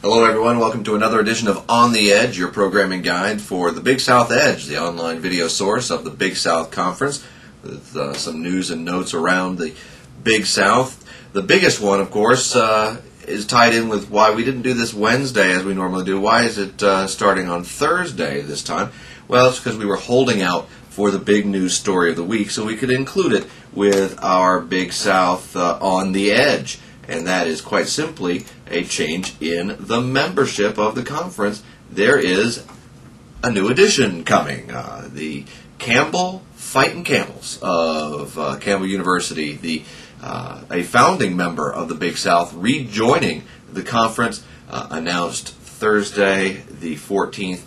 Hello everyone, welcome to another edition of On the Edge, your programming guide for the Big South Edge, the online video source of the Big South Conference, with some news and notes around the Big South. The biggest one, of course, is tied in with why we didn't do this Wednesday as we normally do. Why is it starting on Thursday this time? Well, it's because we were holding out for the big news story of the week so we could include it with our Big South On the Edge. And that is quite simply a change in the membership of the conference. There is a new addition coming. The Campbell Fightin' Camels of Campbell University, a founding member of the Big South, rejoining the conference, announced Thursday the 14th.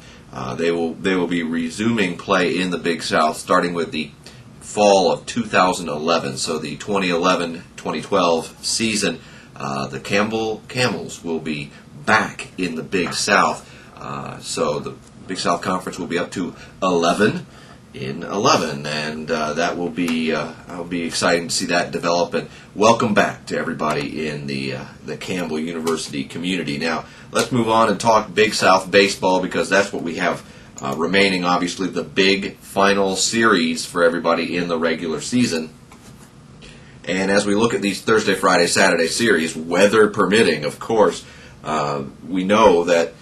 They will be resuming play in the Big South starting with the fall of 2011. So the 2011-2012 season. The Campbell Camels will be back in the Big South. So the Big South Conference will be up to 11 in 11, and that will be exciting to see that develop. And welcome back to everybody in the Campbell University community. Now let's move on and talk Big South baseball, because that's what we have remaining. Obviously, the big final series for everybody in the regular season. And as we look at these Thursday, Friday, Saturday series, weather permitting, of course, we know that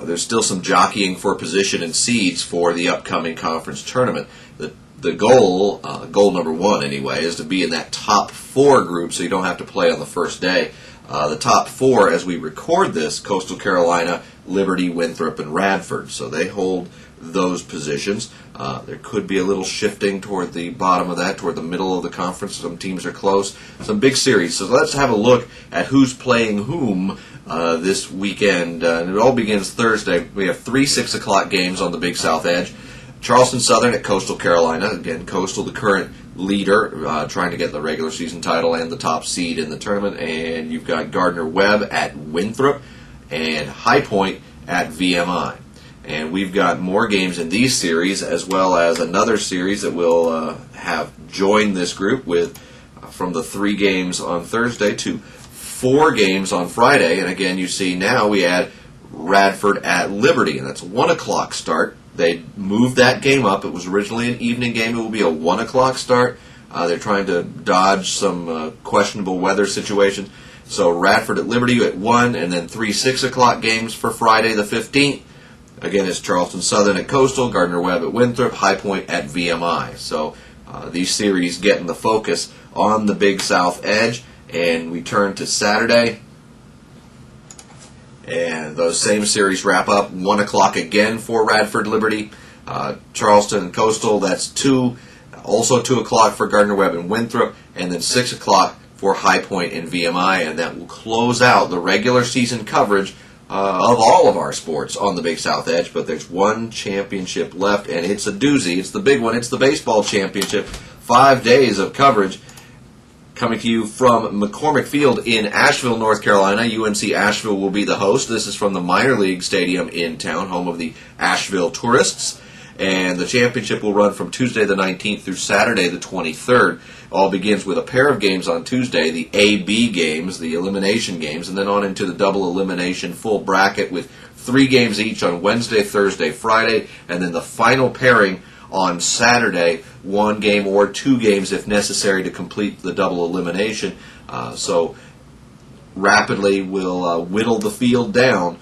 there's still some jockeying for position and seeds for the upcoming conference tournament. The goal number one anyway, is to be in that top four group so you don't have to play on the first day. The top four, as we record this, Coastal Carolina, Liberty, Winthrop, and Radford. So they hold those positions. There could be a little shifting toward the bottom of that, toward the middle of the conference. Some teams are close. Some big series. So let's have a look at who's playing whom this weekend. And it all begins Thursday. We have 3 6 o'clock games on the Big South Edge. Charleston Southern at Coastal Carolina. Again, Coastal, the current leader, trying to get the regular season title and the top seed in the tournament. And you've got Gardner-Webb at Winthrop and High Point at VMI. And we've got more games in these series, as well as another series that will have joined this group with from the 3 games on Thursday to 4 games on Friday. And again, you see now we add Radford at Liberty, and that's a 1 o'clock start. They moved that game up. It was originally an evening game. It will be a 1 o'clock start. They're trying to dodge some questionable weather situations. So Radford at Liberty at 1, and then 3 6 o'clock games for Friday the 15th. Again, it's Charleston Southern at Coastal, Gardner-Webb at Winthrop, High Point at VMI. So these series getting the focus on the Big South Edge. And we turn to Saturday. And those same series wrap up 1 o'clock again for Radford Liberty. Charleston and Coastal, that's 2. Also 2 o'clock for Gardner-Webb and Winthrop. And then 6 o'clock for High Point and VMI. And that will close out the regular season coverage of all of our sports on the Big South Edge. But there's one championship left, and it's a doozy. It's the big one. It's the baseball championship. 5 days of coverage coming to you from McCormick Field in Asheville, North Carolina. UNC Asheville will be the host. This is from the minor league stadium in town, home of the Asheville Tourists. And the championship will run from Tuesday the 19th through Saturday the 23rd. All begins with a pair of games on Tuesday, the AB games, the elimination games, and then on into the double elimination full bracket with 3 games each on Wednesday, Thursday, Friday, and then the final pairing on Saturday, 1 game or 2 games if necessary to complete the double elimination. So rapidly we'll whittle the field down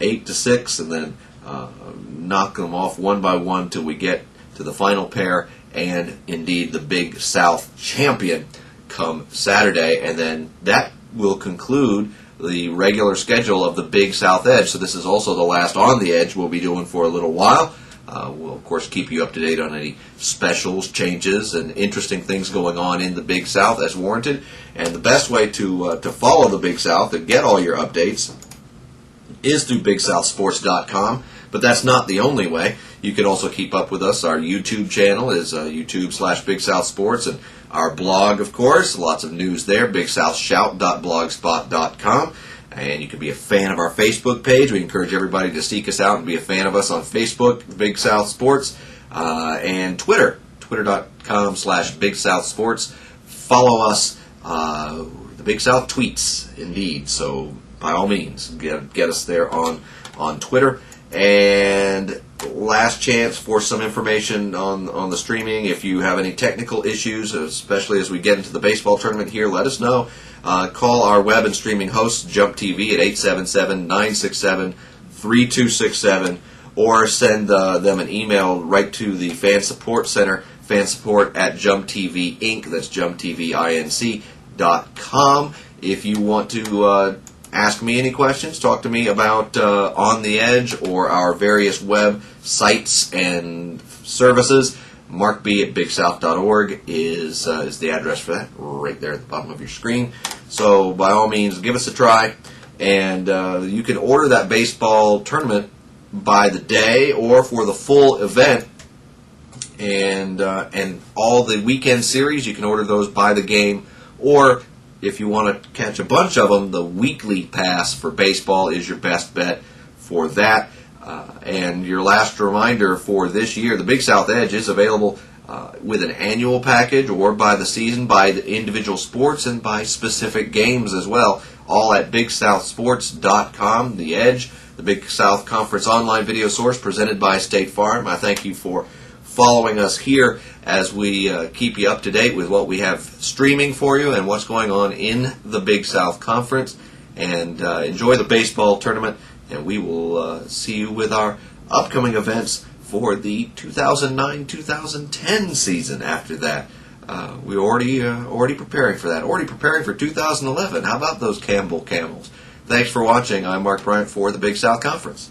8 to 6, and then knock them off one by one till we get to the final pair and indeed the Big South champion come Saturday. And then that will conclude the regular schedule of the Big South Edge. So this is also the last On the Edge we'll be doing for a little while. We'll, of course, keep you up to date on any specials, changes, and interesting things going on in the Big South as warranted. And the best way to follow the Big South and get all your updates is through BigSouthSports.com. But that's not the only way. You can also keep up with us. Our YouTube channel is YouTube/Big South Sports, and our blog, of course, lots of news there, BigSouthShout.blogspot.com. And you can be a fan of our Facebook page. We encourage everybody to seek us out and be a fan of us on Facebook, Big South Sports, and Twitter, Twitter.com/Big South Sports. Follow us, the Big South tweets, indeed. So by all means, get us there on Twitter. And last chance for some information on the streaming. If you have any technical issues, especially as we get into the baseball tournament here, let us know. Call our web and streaming hosts, Jump TV, at 877-967-3267, or send them an email right to the Fan Support Center, fansupport@jumptvinc, that's jumptvinc.com. If you want to ask me any questions, talk to me about On the Edge or our various web sites and services, markb@bigsouth.org is the address for that, right there at the bottom of your screen. So by all means, give us a try, and you can order that baseball tournament by the day or for the full event, and all the weekend series, you can order those by the game, or if you want to catch a bunch of them, the weekly pass for baseball is your best bet for that. And your last reminder for this year, the Big South Edge is available with an annual package or by the season, by the individual sports, and by specific games as well, all at BigSouthSports.com. The Edge, the Big South Conference online video source presented by State Farm. I thank you for following us here as we keep you up to date with what we have streaming for you and what's going on in the Big South Conference. And enjoy the baseball tournament, and we will see you with our upcoming events for the 2009-2010 season after that. We're already preparing for that, already preparing for 2011. How about those Campbell Camels? Thanks for watching. I'm Mark Bryant for the Big South Conference.